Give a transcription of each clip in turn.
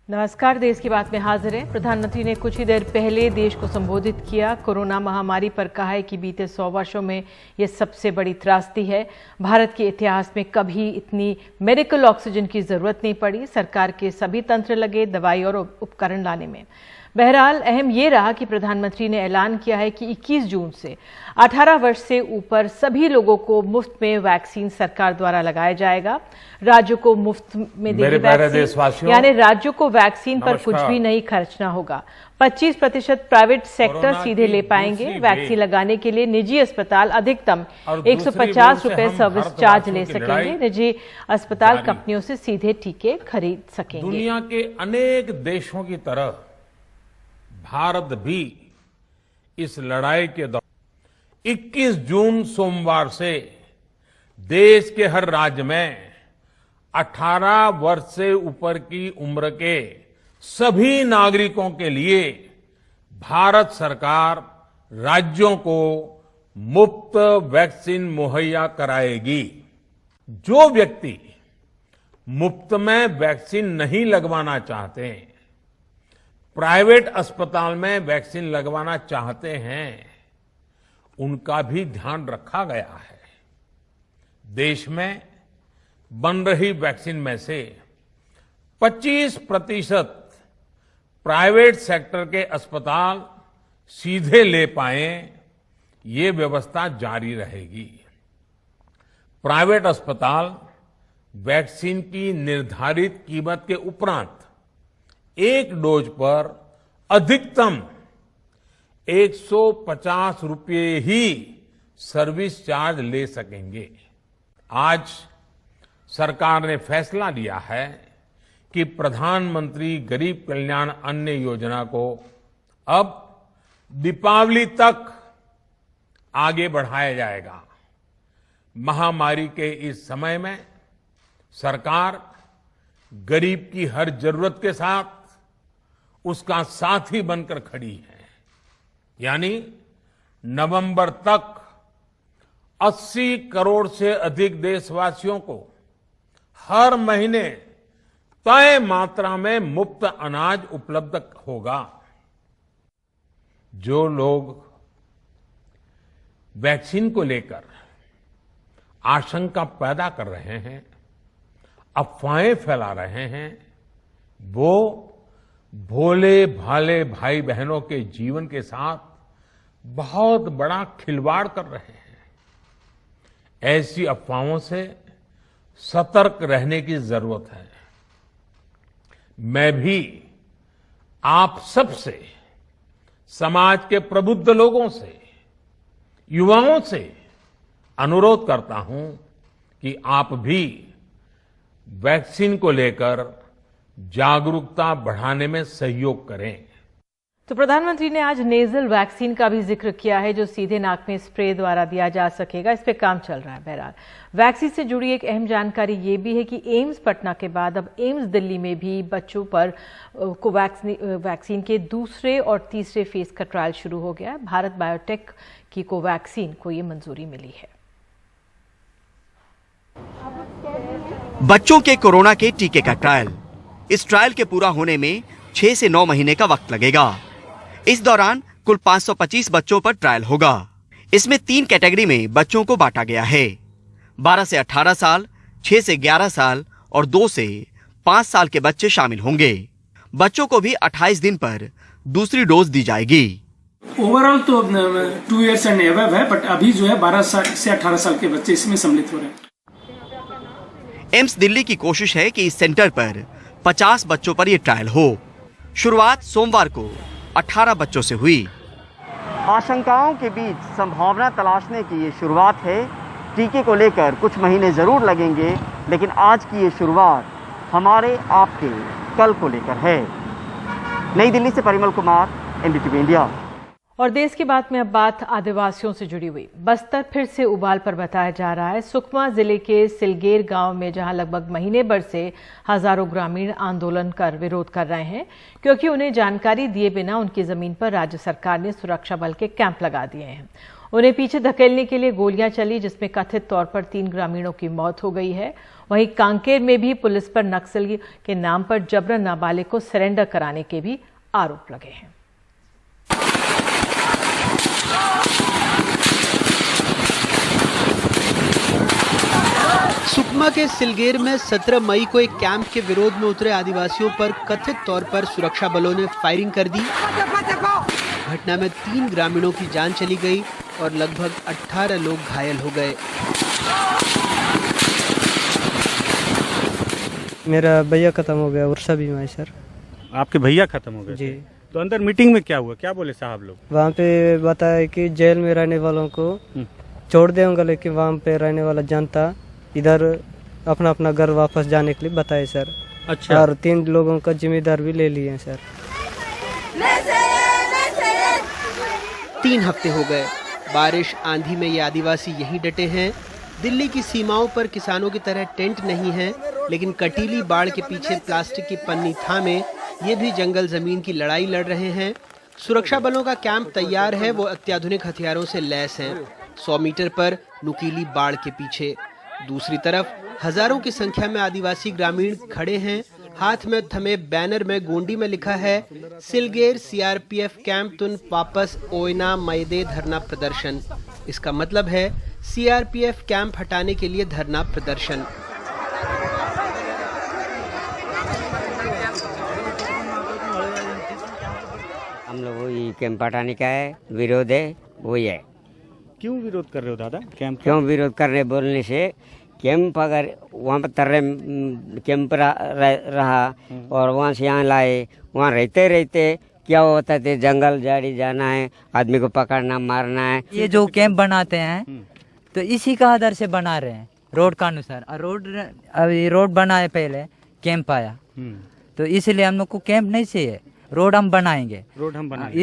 नमस्कार, देश की बात में हाजिर है। प्रधानमंत्री ने कुछ ही देर पहले देश को संबोधित किया। कोरोना महामारी पर कहा है कि बीते 100 वर्षों में ये सबसे बड़ी त्रासदी है। भारत के इतिहास में कभी इतनी मेडिकल ऑक्सीजन की जरूरत नहीं पड़ी। सरकार के सभी तंत्र लगे दवाई और उपकरण लाने में। बहरहाल अहम ये रहा कि प्रधानमंत्री ने ऐलान किया है कि 21 जून से 18 वर्ष से ऊपर सभी लोगों को मुफ्त में वैक्सीन सरकार द्वारा लगाया जाएगा। राज्यों को मुफ्त में देगी वैक्सीन, यानी राज्यों को वैक्सीन पर कुछ भी नहीं खर्चना होगा। 25% प्राइवेट सेक्टर सीधे ले पाएंगे। वैक्सीन लगाने के लिए निजी अस्पताल अधिकतम 150 रुपए सर्विस चार्ज ले सकेंगे। निजी अस्पताल कंपनियों से सीधे टीके खरीद सकेंगे। दुनिया के अनेक देशों की तरह भारत भी इस लड़ाई के दौरान 21 जून सोमवार से देश के हर राज्य में 18 वर्ष से ऊपर की उम्र के सभी नागरिकों के लिए भारत सरकार राज्यों को मुफ्त वैक्सीन मुहैया कराएगी। जो व्यक्ति मुफ्त में वैक्सीन नहीं लगवाना चाहते, प्राइवेट अस्पताल में वैक्सीन लगवाना चाहते हैं, उनका भी ध्यान रखा गया है। देश में बन रही वैक्सीन में से 25% प्राइवेट सेक्टर के अस्पताल सीधे ले पाएं, ये व्यवस्था जारी रहेगी। प्राइवेट अस्पताल वैक्सीन की निर्धारित कीमत के उपरांत एक डोज पर अधिकतम 150 रुपये ही सर्विस चार्ज ले सकेंगे। आज सरकार ने फैसला लिया है कि प्रधानमंत्री गरीब कल्याण अन्न योजना को अब दीपावली तक आगे बढ़ाया जाएगा। महामारी के इस समय में सरकार गरीब की हर जरूरत के साथ उसका साथी बनकर खड़ी है। यानी नवंबर तक 80 करोड़ से अधिक देशवासियों को हर महीने तय मात्रा में मुफ्त अनाज उपलब्ध होगा। जो लोग वैक्सीन को लेकर आशंका पैदा कर रहे हैं, अफवाहें फैला रहे हैं, वो भोले भाले भाई बहनों के जीवन के साथ बहुत बड़ा खिलवाड़ कर रहे हैं। ऐसी अफवाहों से सतर्क रहने की जरूरत है। मैं भी आप सबसे, समाज के प्रबुद्ध लोगों से, युवाओं से अनुरोध करता हूं कि आप भी वैक्सीन को लेकर जागरूकता बढ़ाने में सहयोग करें। तो प्रधानमंत्री ने आज नेजल वैक्सीन का भी जिक्र किया है, जो सीधे नाक में स्प्रे द्वारा दिया जा सकेगा। इस पे काम चल रहा है। बहरहाल वैक्सीन से जुड़ी एक अहम जानकारी ये भी है कि एम्स पटना के बाद अब एम्स दिल्ली में भी बच्चों पर वैक्सीन के दूसरे और तीसरे फेज का ट्रायल शुरू हो गया है। भारत बायोटेक की कोवैक्सीन को ये मंजूरी मिली है। बच्चों के कोरोना के टीके का ट्रायल। इस ट्रायल के पूरा होने में 6 से 9 महीने का वक्त लगेगा। इस दौरान कुल 525 बच्चों पर ट्रायल होगा। इसमें 3 कैटेगरी में बच्चों को बांटा गया है। 12 से 18 साल, 6 से 11 साल और 2 से 5 साल के बच्चे शामिल होंगे। बच्चों को भी 28 दिन पर दूसरी डोज दी जाएगी। ओवरऑल तो 2 ईयर्स एंड एबव है, बट अभी जो है 12 से 18 साल के बच्चे इसमें सम्मिलित हो रहे हैं। एम्स दिल्ली की कोशिश है कि इस सेंटर पर 50 बच्चों पर यह ट्रायल हो। शुरुआत सोमवार को 18 बच्चों से हुई। आशंकाओं के बीच संभावना तलाशने की ये शुरुआत है। टीके को लेकर कुछ महीने जरूर लगेंगे, लेकिन आज की ये शुरुआत हमारे आपके कल को लेकर है। नई दिल्ली से परिमल कुमार, एनडीटीवी इंडिया। और देश की बात में अब बात आदिवासियों से जुड़ी हुई। बस्तर फिर से उबाल पर बताया जा रहा है। सुकमा जिले के सिलगेर गांव में, जहां लगभग महीने भर से हजारों ग्रामीण आंदोलन कर विरोध कर रहे हैं, क्योंकि उन्हें जानकारी दिए बिना उनकी जमीन पर राज्य सरकार ने सुरक्षा बल के कैंप लगा दिए हैं। उन्हें पीछे धकेलने के लिए गोलियां चली, जिसमें कथित तौर पर 3 ग्रामीणों की मौत हो गई है। वहीं कांकेर में भी पुलिस पर नक्सली के नाम पर जबरन नाबालिग को सरेंडर कराने के भी आरोप लगे हैं। सुकमा के सिलगेर में 17 मई को एक कैंप के विरोध में उतरे आदिवासियों पर कथित तौर पर सुरक्षा बलों ने फायरिंग कर दी। घटना में 3 ग्रामीणों की जान चली गई और लगभग 18 लोग घायल हो गए। मेरा भैया खत्म हो गया, उर्सा भी मैं सर। आपके भैया खत्म हो गए जी। तो अंदर मीटिंग में क्या हुआ, क्या बोले साहब लोग? वहाँ पे बताया कि जेल में रहने वालों को छोड़ देंगे, लेकिन वहाँ पे रहने वाला जनता इधर अपना अपना घर वापस जाने के लिए बताए सर। अच्छा। और 3 लोगों का जिम्मेदार भी ले लिए सर। 3 हफ्ते हो गए, बारिश आंधी में ये आदिवासी यहीं डटे हैं। दिल्ली की सीमाओं पर किसानों की तरह टेंट नहीं है, लेकिन कटीली बाढ़ के पीछे प्लास्टिक की पन्नी थामे ये भी जंगल जमीन की लड़ाई लड़ रहे हैं। सुरक्षा बलों का कैंप तैयार है, वो अत्याधुनिक हथियारों से लैस हैं। 100 मीटर पर नुकीली बाढ़ के पीछे। दूसरी तरफ हजारों की संख्या में आदिवासी ग्रामीण खड़े हैं। हाथ में थमे बैनर में गोंडी में लिखा है सिलगेर सीआरपीएफ कैंप तुन वापस ओयना मैदे धरना प्रदर्शन। इसका मतलब है सीआरपीएफ कैंप हटाने के लिए धरना प्रदर्शन। हम लोग ये कैंप हटाने का है, विरोध है, वही है। क्यों विरोध कर रहे हो दादा कैंप? क्यों विरोध कर रहे बोलने से, कैंप अगर वहाँ पर तरह कैंप रहा और वहाँ से यहाँ लाए, वहाँ रहते रहते क्या होता है, जंगल झाड़ी जाना है, आदमी को पकड़ना मारना है। ये जो कैंप बनाते हैं तो इसी का आधार से बना रहे हैं, रोड का अनुसार। अभी रोड बनाए पहले कैंप आया, तो इसलिए हम लोग को कैंप नहीं चाहिए, रोड हम बनाएंगे।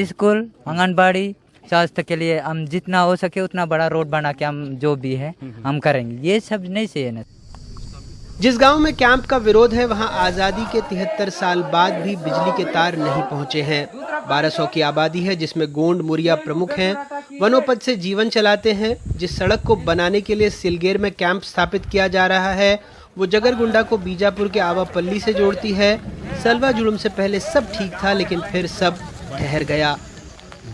स्कूल, आंगनबाड़ी, स्वास्थ्य के लिए हम जितना हो सके उतना बड़ा रोड बना के हम जो भी है हम करेंगे। ये सब नहीं चाहिए ना। जिस गांव में कैंप का विरोध है, वहां आजादी के 73 साल बाद भी बिजली के तार नहीं पहुंचे हैं। 1200 की आबादी है, जिसमें गोंड मुरिया प्रमुख हैं। वनोपज से जीवन चलाते हैं। जिस सड़क को बनाने के लिए सिलगेर में कैंप स्थापित किया जा रहा है, वो जगरगुंडा को बीजापुर के आवापल्ली से जोड़ती है। सलवा जुलूम से पहले सब ठीक था, लेकिन फिर सब ठहर गया।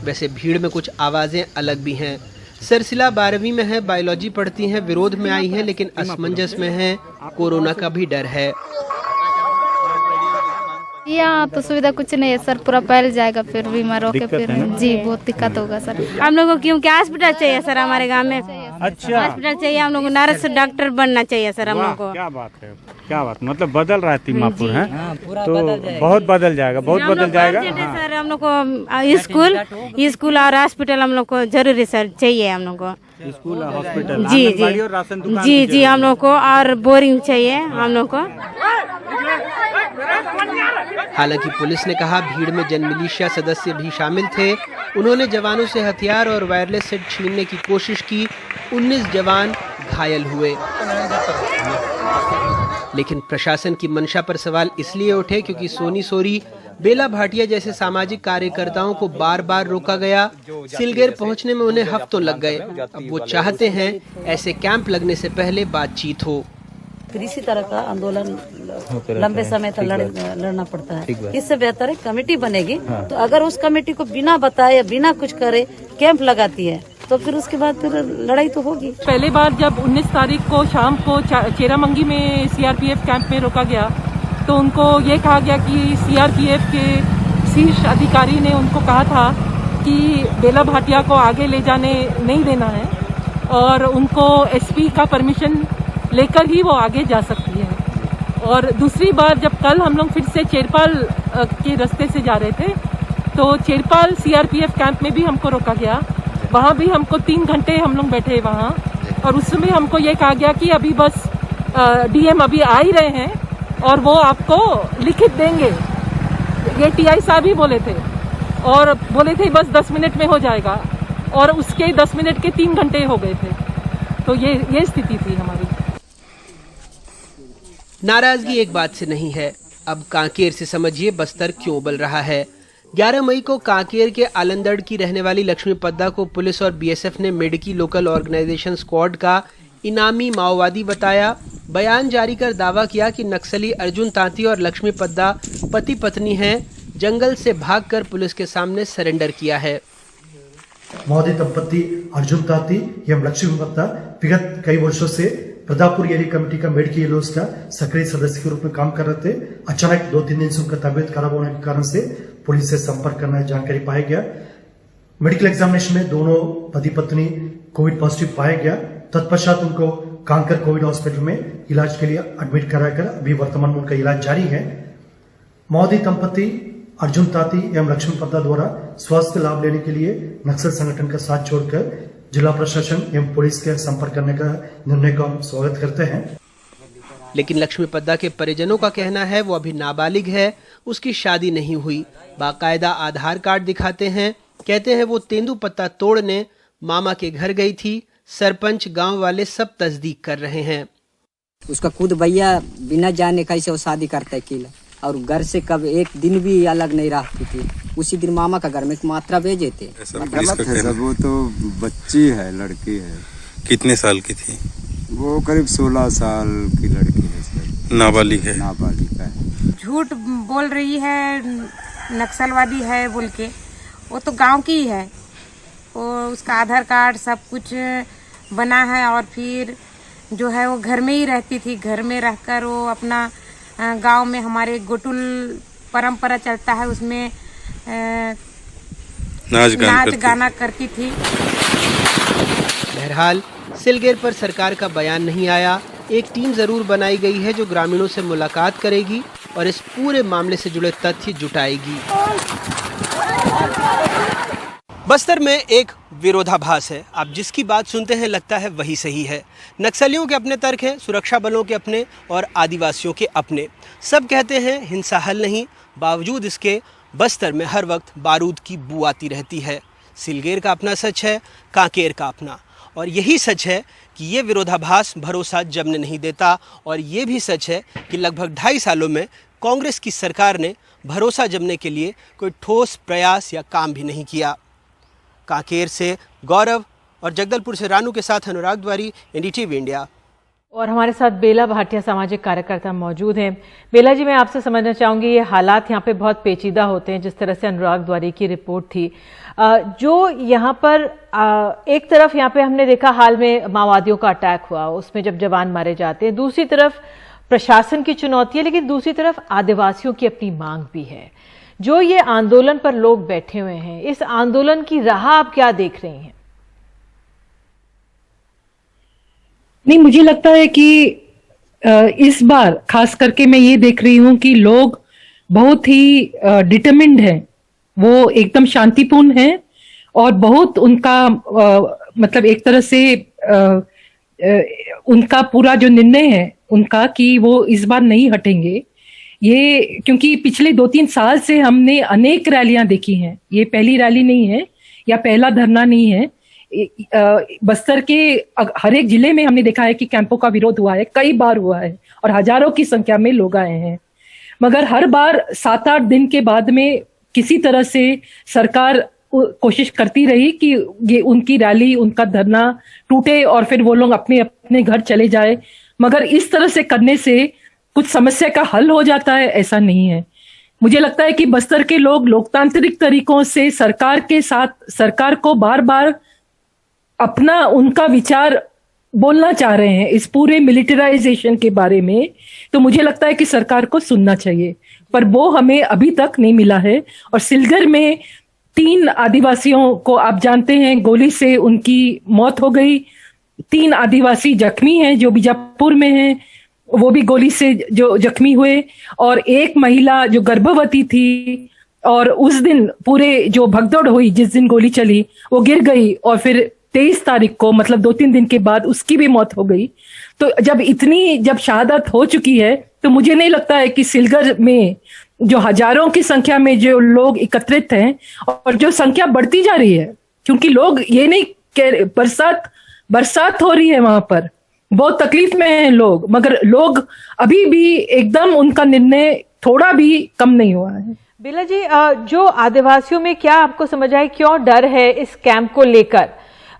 वैसे भीड़ में कुछ आवाजें अलग भी हैं। सरसिला 12वीं में है, बायोलॉजी पढ़ती हैं, विरोध में आई हैं, लेकिन असमंजस में है। कोरोना का भी डर है। यहाँ तो सुविधा कुछ नहीं है सर, पूरा फैल जाएगा, फिर बीमार होके फिर जी बहुत दिक्कत होगा सर। हम लोगों को क्योंकि हॉस्पिटल चाहिए सर हमारे गांव में। अच्छा, हॉस्पिटल चाहिए, हम लोग को नर्स डॉक्टर बनना चाहिए सर हम लोग को। क्या बात है, क्या बात, मतलब बदल रहा है तिम्मापुर है तो बहुत बदल जाएगा, बहुत बदल जाएगा सर। हम लोग को स्कूल और हॉस्पिटल हम लोग को जरूरी सर चाहिए, हम लोग को स्कूल, हॉस्पिटल, जी जी जी हम लोग को, और बोरिंग चाहिए हम लोग को। हालांकि पुलिस ने कहा भीड़ में जनमिलिशिया सदस्य भी शामिल थे। उन्होंने जवानों से हथियार और वायरलेस सेट छीनने की कोशिश की। 19 जवान घायल हुए। लेकिन प्रशासन की मंशा पर सवाल इसलिए उठे क्योंकि सोनी सोरी, बेला भाटिया जैसे सामाजिक कार्यकर्ताओं को बार बार रोका गया। सिलगेर पहुंचने में उन्हें हफ्तों लग गए। अब वो चाहते हैं ऐसे कैंप लगने से पहले बातचीत हो। फिर इसी तरह का आंदोलन लंबे समय तक लड़ना पड़ता है। इससे बेहतर है कमेटी बनेगी, तो अगर उस कमेटी को बिना बताए बिना कुछ करे कैंप लगाती है तो फिर उसके बाद फिर लड़ाई तो होगी। पहली बार जब 19 तारीख को शाम को चेरामंगी में सीआरपीएफ कैंप में रोका गया, तो उनको ये कहा गया कि सीआरपीएफ के शीर्ष अधिकारी ने उनको कहा था कि बेला भाटिया को आगे ले जाने नहीं देना है और उनको एसपी का परमिशन लेकर ही वो आगे जा सकती है। और दूसरी बार जब कल हम लोग फिर से चेरपाल के रास्ते से जा रहे थे, तो चेरपाल सीआरपीएफ कैंप में भी हमको रोका गया। वहाँ भी हमको 3 घंटे हम लोग बैठे वहाँ, और उस समय हमको ये कहा गया कि अभी बस डीएम अभी आ ही रहे हैं और वो आपको लिखित देंगे। ये टीआई साहब ही बोले थे, और बोले थे बस 10 मिनट में हो जाएगा, और उसके 10 मिनट के 3 घंटे हो गए थे। तो ये स्थिति थी हमारी। नाराजगी एक बात से नहीं है, अब कांकेर से समझिए बस्तर क्यों उबल रहा है। 11 मई को कांकेर के आलंदड़ की रहने वाली लक्ष्मी पद्दा को पुलिस और बीएसएफ ने मेडकी लोकल ऑर्गेनाइजेशन स्क्वाड का इनामी माओवादी बताया। बयान जारी कर दावा किया कि नक्सली अर्जुन तांती और लक्ष्मी पद्दा पति पत्नी हैं, जंगल से भागकर पुलिस के सामने सरेंडर किया है। माओवादी दंपति अर्जुन तांती एवं लक्ष्मी पद्दा विगत कई वर्षों से प्रतापपुर एरिया कमेटी का मेडिकल एलोस का सक्रिय सदस्य के रूप में काम कर रहे थे। अचानक 2-3 दिन से उनका तबियत खराब होने के कारण से पुलिस से संपर्क करना जानकारी पाया गया। मेडिकल एग्जामिनेशन में दोनों पति पत्नी कोविड पॉजिटिव पाया गया। तत्पश्चात उनको कांकर कोविड हॉस्पिटल में इलाज के लिए एडमिट कराकर अभी वर्तमान में उनका इलाज जारी है। माओवादी दंपति अर्जुन तांती एवं लक्ष्मी पद्दा द्वारा स्वास्थ्य लाभ लेने के लिए नक्सल संगठन का साथ छोड़कर जिला प्रशासन एवं पुलिस के संपर्क करने का निर्णय का हम स्वागत करते हैं। लेकिन लक्ष्मी पद्दा के परिजनों का कहना है वो अभी नाबालिग है, उसकी शादी नहीं हुई। बाकायदा आधार कार्ड दिखाते हैं। कहते हैं वो तेंदुपत्ता तोड़ने मामा के घर गई थी। सरपंच गांव वाले सब तस्दीक कर रहे हैं। उसका खुद भैया बिना जाने कैसे वो शादी करता है किला, और घर से कब एक दिन भी अलग नहीं रहती थी। उसी दिन मामा का घर में मात्रा भेजे थे। वो तो बच्ची है, लड़की है। कितने साल की थी? वो करीब 16 साल की लड़की है। नाबालिग है। नाबालिग है। झूठ बोल रही है, नक्सलवादी है बोल के। वो तो गांव की है। वो उसका आधार कार्ड सब कुछ बना है, और फिर जो है वो घर में ही रहती थी। घर में रहकर वो अपना गांव में हमारे गोटुल परंपरा चलता है, उसमें नाच गाना करती थी। बहरहाल सिलगेर पर सरकार का बयान नहीं आया। एक टीम जरूर बनाई गई है जो ग्रामीणों से मुलाकात करेगी और इस पूरे मामले से जुड़े तथ्य जुटाएगी। बस्तर में एक विरोधाभास है। आप जिसकी बात सुनते हैं लगता है वही सही है। नक्सलियों के अपने तर्क हैं, सुरक्षा बलों के अपने और आदिवासियों के अपने। सब कहते हैं हिंसा हल नहीं, बावजूद इसके बस्तर में हर वक्त बारूद की बू आती रहती है। सिलगेर का अपना सच है, कांकेर का अपना। और यही सच है कि ये विरोधाभास भरोसा जमने नहीं देता। और ये भी सच है कि लगभग 2.5 सालों में कांग्रेस की सरकार ने भरोसा जमने के लिए कोई ठोस प्रयास या काम भी नहीं किया। कांकेर से गौरव और जगदलपुर से रानू के साथ अनुराग द्वारी, एनडीटीवी इंडिया। और हमारे साथ बेला भाटिया सामाजिक कार्यकर्ता मौजूद हैं। बेला जी, मैं आपसे समझना चाहूंगी, ये हालात यहाँ पे बहुत पेचीदा होते हैं। जिस तरह से अनुराग द्वारी की रिपोर्ट थी, जो यहाँ पर एक तरफ यहाँ पे हमने देखा हाल में माओवादियों का अटैक हुआ, उसमें जब जवान मारे जाते हैं, दूसरी तरफ प्रशासन की चुनौती है, लेकिन दूसरी तरफ आदिवासियों की अपनी मांग भी है। जो ये आंदोलन पर लोग बैठे हुए हैं, इस आंदोलन की राह आप क्या देख रही हैं? नहीं, मुझे लगता है कि इस बार खास करके मैं ये देख रही हूं कि लोग बहुत ही डिटरमिन्ड हैं। वो एकदम शांतिपूर्ण हैं और बहुत उनका मतलब एक तरह से उनका पूरा जो निर्णय है उनका कि वो इस बार नहीं हटेंगे। ये क्योंकि पिछले 2-3 साल से हमने अनेक रैलियां देखी हैं। ये पहली रैली नहीं है या पहला धरना नहीं है। बस्तर के हर एक जिले में हमने देखा है कि कैंपों का विरोध हुआ है, कई बार हुआ है और हजारों की संख्या में लोग आए हैं। मगर हर बार 7-8 दिन के बाद में किसी तरह से सरकार कोशिश करती रही कि ये उनकी रैली, उनका धरना टूटे और फिर वो लोग अपने अपने घर चले जाए। मगर इस तरह से करने से कुछ समस्या का हल हो जाता है, ऐसा नहीं है। मुझे लगता है कि बस्तर के लोग लोकतांत्रिक तरीकों से सरकार के साथ सरकार को बार बार अपना उनका विचार बोलना चाह रहे हैं इस पूरे मिलिटराइजेशन के बारे में। तो मुझे लगता है कि सरकार को सुनना चाहिए, पर वो हमें अभी तक नहीं मिला है। और सिलगर में 3 आदिवासियों को आप जानते हैं गोली से उनकी मौत हो गई। 3 आदिवासी जख्मी हैं जो बीजापुर में हैं, वो भी गोली से जो जख्मी हुए। और एक महिला जो गर्भवती थी और उस दिन पूरे जो भगदौड़ हुई, जिस दिन गोली चली, वो गिर गई और फिर 23 तारीख को मतलब 2-3 दिन के बाद उसकी भी मौत हो गई। तो जब शहादत हो चुकी है तो मुझे नहीं लगता है कि सिलगर में जो हजारों की संख्या में जो लोग एकत्रित हैं और जो संख्या बढ़ती जा रही है, क्योंकि लोग ये नहीं कह, बरसात हो रही है वहां पर, बहुत तकलीफ में हैं लोग, मगर लोग अभी भी एकदम उनका निर्णय थोड़ा भी कम नहीं हुआ है। बेला जी, जो आदिवासियों में क्या आपको समझ आए, क्यों डर है इस कैंप को लेकर?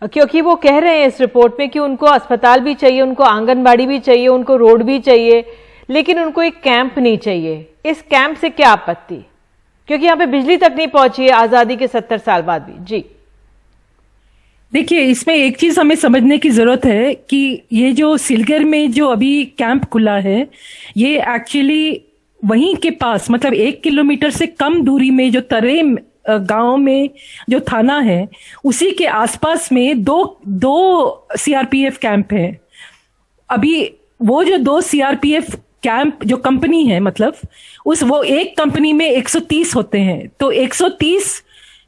क्योंकि वो कह रहे हैं इस रिपोर्ट में कि उनको अस्पताल भी चाहिए, उनको आंगनबाड़ी भी चाहिए, उनको रोड भी चाहिए, लेकिन उनको एक कैंप नहीं चाहिए। इस कैंप से क्या आपत्ति, क्योंकि यहाँ पे बिजली तक नहीं पहुंची है आजादी के 70 साल बाद भी। जी देखिए, इसमें एक चीज हमें समझने की जरूरत है कि ये जो सिलगर में जो अभी कैंप खुला है, ये एक्चुअली वहीं के पास, मतलब 1 किलोमीटर से कम दूरी में जो तरेम गांव में जो थाना है, उसी के आसपास में दो सीआरपीएफ कैंप है। अभी वो जो 2 सीआरपीएफ कैंप जो कंपनी है, मतलब वो एक कंपनी में 130 होते हैं, तो 130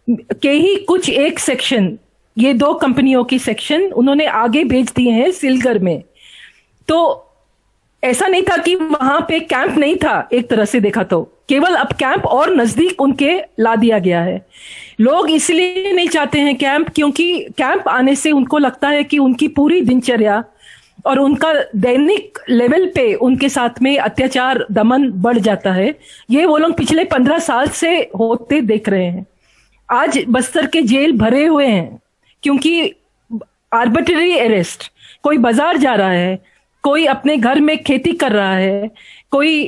के ही कुछ एक सेक्शन, ये 2 कंपनियों की सेक्शन उन्होंने आगे भेज दिए हैं सिलगर में। तो ऐसा नहीं था कि वहां पे कैंप नहीं था, एक तरह से देखा तो केवल अब कैंप और नजदीक उनके ला दिया गया है। लोग इसलिए नहीं चाहते हैं कैंप, क्योंकि कैंप आने से उनको लगता है कि उनकी पूरी दिनचर्या और उनका दैनिक लेवल पे उनके साथ में अत्याचार दमन बढ़ जाता है। ये वो लोग पिछले 15 साल से होते देख रहे हैं। आज बस्तर के जेल भरे हुए हैं क्योंकि आर्बिट्ररी अरेस्ट, कोई बाजार जा रहा है, कोई अपने घर में खेती कर रहा है, कोई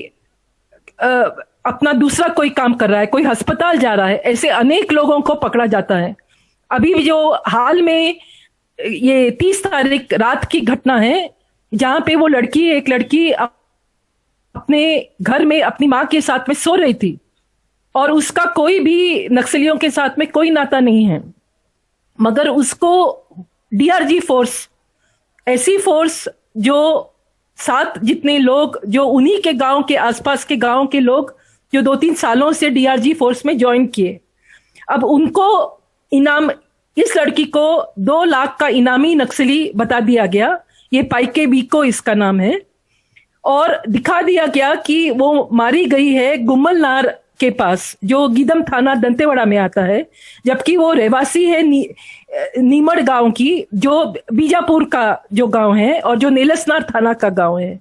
अपना दूसरा कोई काम कर रहा है, कोई अस्पताल जा रहा है, ऐसे अनेक लोगों को पकड़ा जाता है। अभी जो हाल में ये 30 तारीख रात की घटना है, जहां पे वो एक लड़की अपने घर में अपनी माँ के साथ में सो रही थी और उसका कोई भी नक्सलियों के साथ में कोई नाता नहीं है, मगर उसको डीआरजी फोर्स, ऐसी फोर्स जो 7 जितने लोग जो उन्हीं के गांव के आसपास के गांव के लोग जो 2-3 सालों से डीआरजी फोर्स में ज्वाइन किए, अब उनको इनाम, इस लड़की को 2 लाख का इनामी नक्सली बता दिया गया। ये पाइके बीको इसका नाम है, और दिखा दिया गया कि वो मारी गई है गुम्मलनार के पास, जो गीदम थाना दंतेवाड़ा में आता है, जबकि वो रहवासी है नीमड़ गांव की, जो बीजापुर का जो गांव है और जो नेलसनार थाना का गांव है।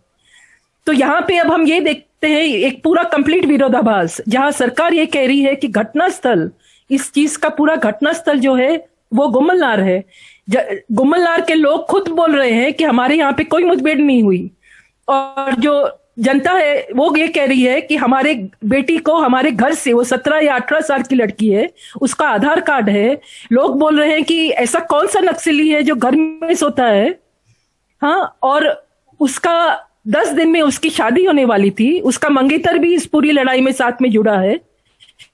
तो यहाँ पे अब हम ये देखते हैं एक पूरा कंप्लीट विरोधाभास, जहां सरकार ये कह रही है कि घटनास्थल, इस चीज का पूरा घटनास्थल जो है वो गुम्मलनार है। गुम्मलनार के लोग खुद बोल रहे हैं कि हमारे यहाँ पे कोई मुठभेड़ नहीं हुई, और जो जनता है वो ये कह रही है कि हमारे बेटी को हमारे घर से, वो 17 या 18 साल की लड़की है, उसका आधार कार्ड है। लोग बोल रहे हैं कि ऐसा कौन सा नक्सली है जो घर में सोता है, हाँ, और उसका 10 दिन में उसकी शादी होने वाली थी, उसका मंगेतर भी इस पूरी लड़ाई में साथ में जुड़ा है।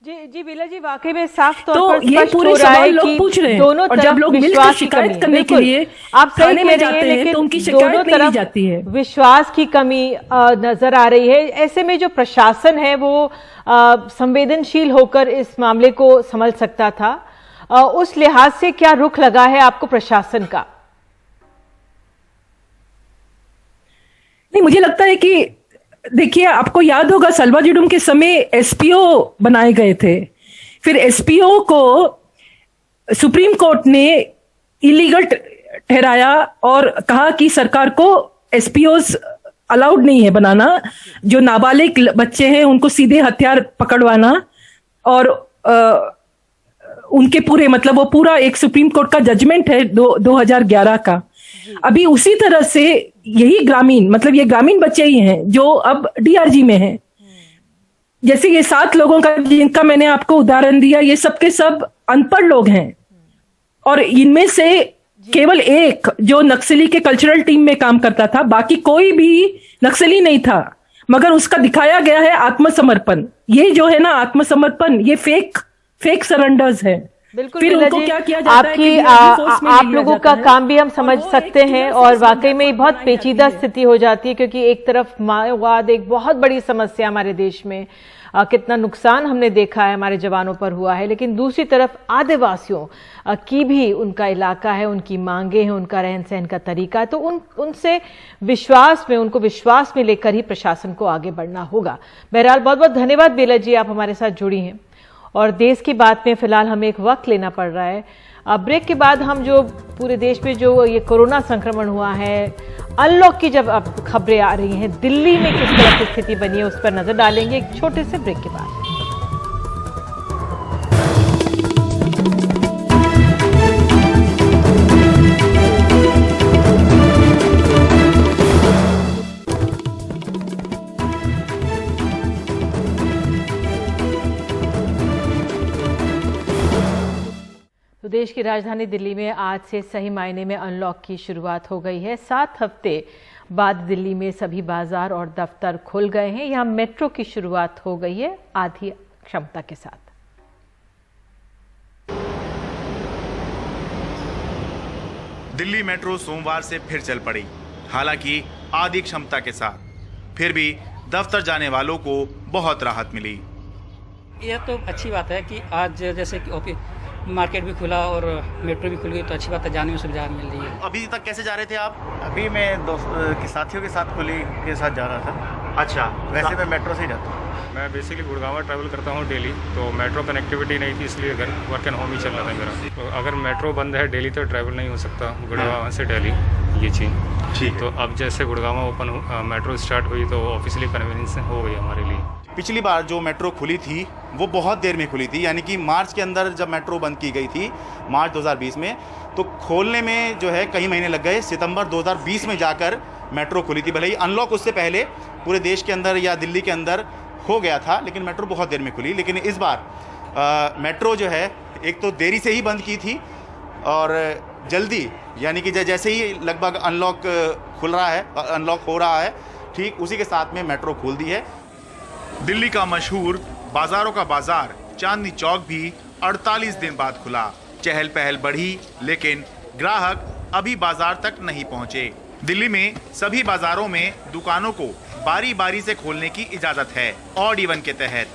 जी बीला जी, वाकई में साफ तौर तो पर ये पूरे सवाल लोग पूछ रहे हैं, और जब लोग मिलकर शिकायत करने के लिए आप सही थाने में जाते हैं तो उनकी शिकायत नहीं ली जाती है। विश्वास की कमी नजर आ रही है। ऐसे में जो प्रशासन है वो संवेदनशील होकर इस मामले को संभल सकता था, उस लिहाज से क्या रुख लगा है आपको प्रशासन का? नहीं, मुझे लगता है कि देखिए, आपको याद होगा सलवाजुडुम के समय एसपीओ बनाए गए थे, फिर एसपीओ को सुप्रीम कोर्ट ने इलीगल ठहराया और कहा कि सरकार को एसपीओस अलाउड नहीं है बनाना, जो नाबालिग बच्चे हैं उनको सीधे हथियार पकड़वाना, और उनके पूरे, मतलब वो पूरा एक सुप्रीम कोर्ट का जजमेंट है 2011 का। अभी उसी तरह से यही ग्रामीण, मतलब ये ग्रामीण बच्चे ही हैं जो अब डीआरजी में हैं। जैसे ये 7 लोगों का जिनका मैंने आपको उदाहरण दिया, ये सब के सब अनपढ़ लोग हैं, और इनमें से केवल एक जो नक्सली के कल्चरल टीम में काम करता था, बाकी कोई भी नक्सली नहीं था, मगर उसका दिखाया गया है आत्मसमर्पण। ये जो है ना आत्मसमर्पण, ये फेक सरेंडर्स है। फिर उनको क्या किया जाता है कि आप लोगों का काम भी हम समझ सकते हैं, और वाकई में बहुत पेचीदा स्थिति हो जाती है, क्योंकि एक तरफ माओवाद एक बहुत बड़ी समस्या हमारे देश में, कितना नुकसान हमने देखा है हमारे जवानों पर हुआ है, लेकिन दूसरी तरफ आदिवासियों की भी उनका इलाका है, उनकी मांगे हैं, उनका रहन सहन का तरीका है, तो उनसे विश्वास में, उनको विश्वास में लेकर ही प्रशासन को आगे बढ़ना होगा। बहरहाल बहुत बहुत धन्यवाद बेला जी, आप हमारे साथ जुड़ी हैं। और देश की बात में फिलहाल हमें एक वक्त लेना पड़ रहा है। ब्रेक के बाद हम जो पूरे देश में जो ये कोरोना संक्रमण हुआ है, अनलॉक की जब अब खबरें आ रही हैं, दिल्ली में किस तरह की स्थिति बनी है उस पर नजर डालेंगे एक छोटे से ब्रेक के बाद। तो देश की राजधानी दिल्ली में आज से सही मायने में अनलॉक की शुरुआत हो गई है। 7 हफ्ते बाद दिल्ली में सभी बाजार और दफ्तर खुल गए हैं। यहां मेट्रो की शुरुआत हो गई है आधी क्षमता के साथ। दिल्ली मेट्रो सोमवार से फिर चल पड़ी, हालांकि आधी क्षमता के साथ। फिर भी दफ्तर जाने वालों को बहुत राहत मिली। यह तो अच्छी बात है कि आज जैसे कि मार्केट भी खुला और मेट्रो भी खुल गई, तो अच्छी बात है, जाने में सुविधा मिल रही है। अभी तक कैसे जा रहे थे आप? अभी मैं दोस्त साथियों के साथ कुली के साथ जा रहा था। अच्छा, वैसे मैं मेट्रो से ही जाता हूँ। मैं बेसिकली गुड़गांव ट्रैवल करता हूँ डेली, तो मेट्रो कनेक्टिविटी नहीं थी, इसलिए घर वर्क एंड होम ही चल रहा था मेरा। तो अगर मेट्रो बंद है डेली तो ट्रैवल नहीं हो सकता गुड़गांव से दिल्ली, ये चीज़ ठीक। तो अब जैसे गुड़गांव ओपन मेट्रो स्टार्ट हुई तो ऑफिशियली कन्वीनियंस हो गई हमारे लिए। पिछली बार जो मेट्रो खुली थी वो बहुत देर में खुली थी, यानी कि मार्च के अंदर जब मेट्रो बंद की गई थी मार्च 2020 में, तो खोलने में जो है कई महीने लग गए। सितंबर 2020 में जाकर मेट्रो खुली थी। भले ही अनलॉक उससे पहले पूरे देश के अंदर या दिल्ली के अंदर हो गया था, लेकिन मेट्रो बहुत देर में खुली। लेकिन इस बार मेट्रो जो है एक तो देरी से ही बंद की थी और जल्दी, यानी कि जैसे ही लगभग अनलॉक खुल रहा है, अनलॉक हो रहा है, ठीक उसी के साथ में मेट्रो खोल दी है। दिल्ली का मशहूर बाजारों का बाजार चांदनी चौक भी 48 दिन बाद खुला। चहल पहल बढ़ी, लेकिन ग्राहक अभी बाजार तक नहीं पहुंचे। दिल्ली में सभी बाजारों में दुकानों को बारी बारी से खोलने की इजाजत है ऑड इवन के तहत,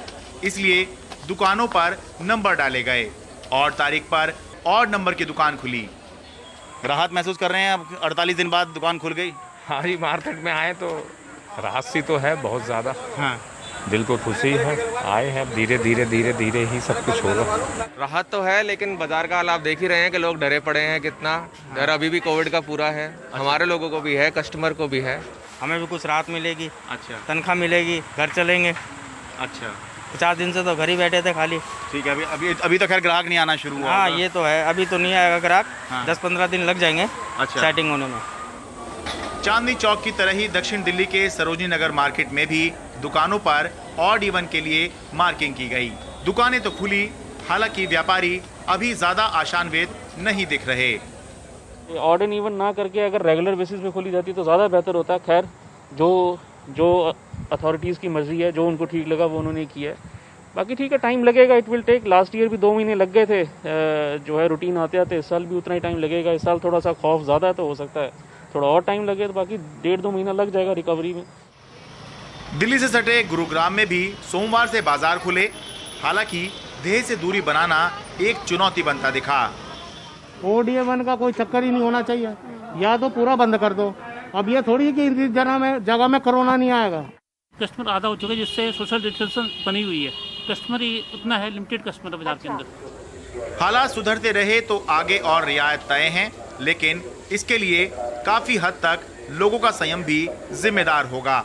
इसलिए दुकानों पर नंबर डाले गए। और तारीख पर ऑड नंबर की दुकान खुली। राहत महसूस कर रहे हैं अब 48 दिन बाद दुकान खुल गई? हाँ जी, मार्केट में आए तो राहत सी तो है बहुत ज़्यादा। हाँ, दिल को खुशी है, आए हैं, धीरे धीरे ही सब कुछ होगा। राहत तो है, लेकिन बाजार का हाल आप देख ही रहे हैं कि लोग डरे पड़े हैं कितना। डर अभी भी कोविड का पूरा है। हमारे लोगों को भी है, कस्टमर को भी है। हमें भी कुछ राहत मिलेगी। अच्छा, तनख्वाह मिलेगी, घर चलेंगे। अच्छा, 50 दिन से तो घर ही बैठे थे खाली। ठीक है, अभी तो खैर ग्राहक नहीं आना शुरू हुआ। हाँ, ये तो है, अभी तो नहीं आएगा ग्राहक। हाँ। 10-15 दिन लग जाएंगे अच्छा सेटिंग होने में। चांदनी चौक की तरह ही दक्षिण दिल्ली के सरोजनी नगर मार्केट में भी दुकानों पर ऑड इवन के लिए मार्किंग की गई। दुकानें तो खुली, हालांकि व्यापारी अभी ज्यादा आशान्वित नहीं दिख रहे। ऑड एंड इवन ना करके अगर रेगुलर बेसिस पे खोली जाती तो ज़्यादा बेहतर होता। खैर, जो अथॉरिटीज़ की मर्जी है, जो उनको ठीक लगा वो उन्होंने किया है। बाकी ठीक है, टाइम लगेगा, it will take. Last year भी 2 महीने लग गए थे जो है रूटीन आते आते। इस साल भी उतना ही टाइम लगेगा। इस साल थोड़ा सा खौफ ज़्यादा है, तो हो सकता है थोड़ा और टाइम लगे, तो बाकी 1.5-2 महीना लग जाएगा रिकवरी में। दिल्ली से सटे गुरुग्राम में भी सोमवार से बाजार खुले, हालांकि देह से दूरी बनाना एक चुनौती बनता दिखा। ऑड इवन का कोई चक्कर ही नहीं होना चाहिए, या तो पूरा बंद कर दो। अब ये थोड़ी कि इस जगह में कोरोना नहीं आएगा। कस्टमर आधा हो चुका है, जिससे सोशल डिस्टेंस बनी हुई है। कस्टमर ही उतना है, लिमिटेड कस्टमर बाजार के अंदर। हालात सुधरते रहे तो आगे और रियायत तय हैं, लेकिन इसके लिए काफी हद तक लोगों का संयम भी जिम्मेदार होगा।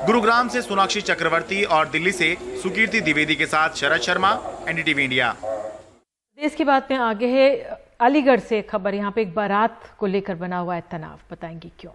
गुरुग्राम से सोनाक्षी चक्रवर्ती और दिल्ली से सुकीर्ति द्विवेदी के साथ शरद शर्मा, एनडीटीवी इंडिया। देश की बात में आगे है अलीगढ़ से खबर। यहाँ पे एक बारात को लेकर बना हुआ है तनाव, बताएंगे क्यों।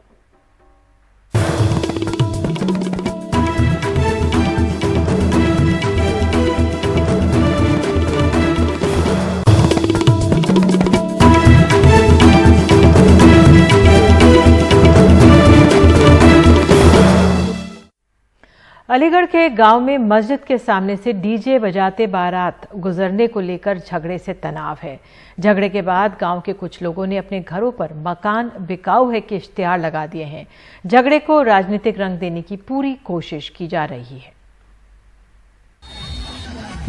अलीगढ़ के गांव में मस्जिद के सामने से डीजे बजाते बारात गुजरने को लेकर झगड़े से तनाव है। झगड़े के बाद गांव के कुछ लोगों ने अपने घरों पर मकान बिकाऊ है के इश्तिहार लगा दिए हैं। झगड़े को राजनीतिक रंग देने की पूरी कोशिश की जा रही है।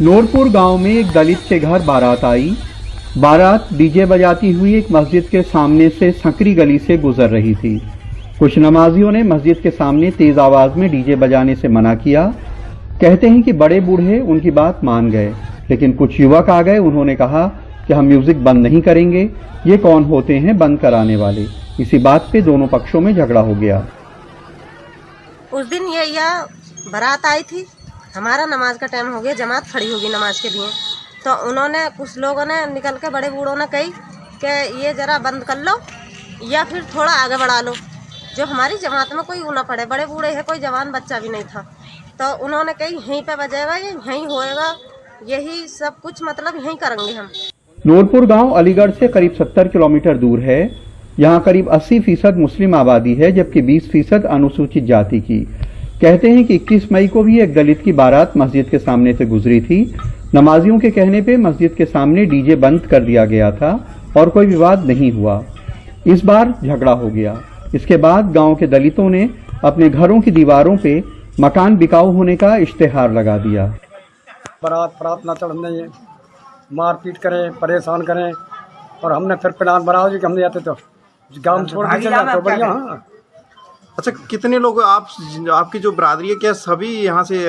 नूरपुर गांव में एक दलित के घर बारात आई। बारात डीजे बजाती हुई एक मस्जिद के सामने से सकरी गली से गुजर रही थी। कुछ नमाजियों ने मस्जिद के सामने तेज आवाज में डीजे बजाने से मना किया। कहते हैं कि बड़े बूढ़े उनकी बात मान गए, लेकिन कुछ युवक आ गए। उन्होंने कहा कि हम म्यूजिक बंद नहीं करेंगे, ये कौन होते हैं बंद कराने वाले। इसी बात पे दोनों पक्षों में झगड़ा हो गया। उस दिन ये बारात आई थी, हमारा नमाज का टाइम हो गया, जमात खड़ी होगी नमाज के लिए, तो उन्होंने कुछ लोगों ने निकल के बड़े बूढ़ों ने कही कि ये जरा बंद कर लो या फिर थोड़ा आगे बढ़ा लो, जो हमारी जमात में कोई ना पड़े। बड़े बूढ़े है, कोई जवान बच्चा भी नहीं था, तो उन्होंने कही यहीं पे बजेगा, यहीं होएगा, यही सब कुछ मतलब यहीं करेंगे हम। नूरपुर गांव अलीगढ़ से करीब 70 किलोमीटर दूर है। यहाँ करीब 80% मुस्लिम आबादी है, जबकि 20% अनुसूचित जाति की। कहते हैं कि 21 मई को भी एक दलित की बारात मस्जिद के सामने से गुजरी थी। नमाजियों के कहने पे मस्जिद के सामने डीजे बंद कर दिया गया था और कोई विवाद नहीं हुआ। इस बार झगड़ा हो गया। इसके बाद गांव के दलितों ने अपने घरों की दीवारों पे मकान बिकाऊ होने का इश्तेहार लगा दिया। बारात ना चढ़ने, मारपीट करें, परेशान करें, और हमने फिर प्लान बनाओ जी कि हम नहीं आते तो गांव छोड़ के चले जाते, बढ़िया। हाँ। अच्छा, कितने लोग आपकी जो बरादरी है, क्या सभी यहाँ से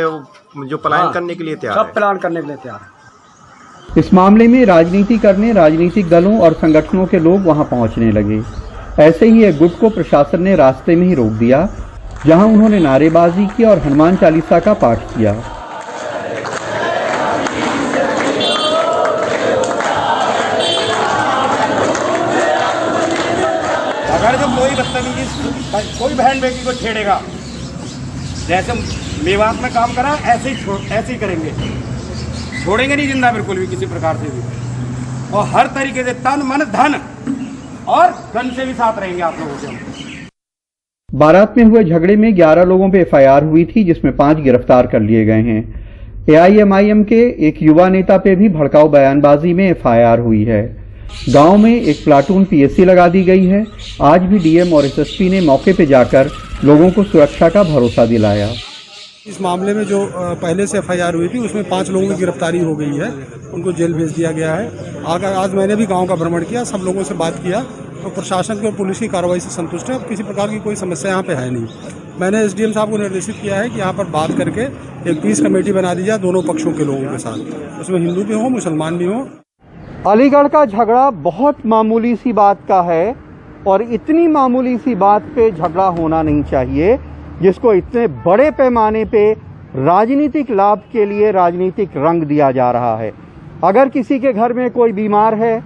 जो पलायन करने के लिए तैयार है? सब प्लान करने के लिए तैयार है। इस मामले में राजनीति करने राजनीतिक दलों और संगठनों के लोग वहां पहुंचने लगे। ऐसे ही एक गुट को प्रशासन ने रास्ते में ही रोक दिया, जहां उन्होंने नारेबाजी की और हनुमान चालीसा का पाठ किया। अगर जो कोई बदतमीजी, कोई बहन बेटी को छेड़ेगा, जैसे मेवात में काम करा ऐसे ही करेंगे, छोड़ेंगे नहीं जिंदा बिल्कुल भी, किसी प्रकार से भी, और हर तरीके से तन मन धन और गन से भी साथ रहेंगे आप लोगों के। बारात में हुए झगड़े में 11 लोगों पे एफआईआर हुई थी, जिसमें 5 गिरफ्तार कर लिए गए हैं। एआईएमआईएम के एक युवा नेता पे भी भड़काऊ बयानबाजी में एफआईआर हुई है। गांव में एक प्लाटून पीएससी लगा दी गई है। आज भी डीएम और एसएसपी ने मौके पे जाकर लोगों को सुरक्षा का भरोसा दिलाया। इस मामले में जो पहले से एफआईआर हुई थी, उसमें 5 लोगों की गिरफ्तारी हो गई है, उनको जेल भेज दिया गया है। आज मैंने भी गांव का भ्रमण किया, सब लोगों से बात किया, तो प्रशासन की और पुलिस की कार्रवाई से संतुष्ट है। अब किसी प्रकार की कोई समस्या यहाँ पे है नहीं। मैंने एसडीएम साहब को निर्देशित किया है कि यहाँ पर बात करके एक पीस कमेटी बना दी जाए दोनों पक्षों के लोगों के साथ, उसमें हिंदू भी हो, मुसलमान भी हो। अलीगढ़ का झगड़ा बहुत मामूली सी बात का है, और इतनी मामूली सी बात पे झगड़ा होना नहीं चाहिए, जिसको इतने बड़े पैमाने पे राजनीतिक लाभ के लिए राजनीतिक रंग दिया जा रहा है। अगर किसी के घर में कोई बीमार है,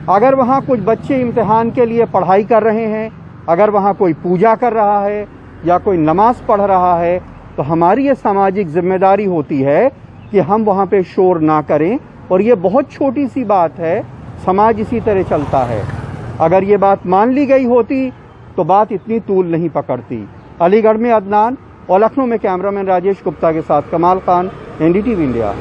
अगर वहाँ कुछ बच्चे इम्तिहान के लिए पढ़ाई कर रहे हैं, अगर वहाँ कोई पूजा कर रहा है या कोई नमाज पढ़ रहा है, तो हमारी ये सामाजिक जिम्मेदारी होती है कि हम वहाँ पे शोर ना करें। और ये बहुत छोटी सी बात है, समाज इसी तरह चलता है। अगर ये बात मान ली गई होती तो बात इतनी तूल नहीं पकड़ती। अलीगढ़ में अदनान और लखनऊ में कैमरामैन राजेश गुप्ता के साथ कमाल खान, एनडीटीवी इंडिया।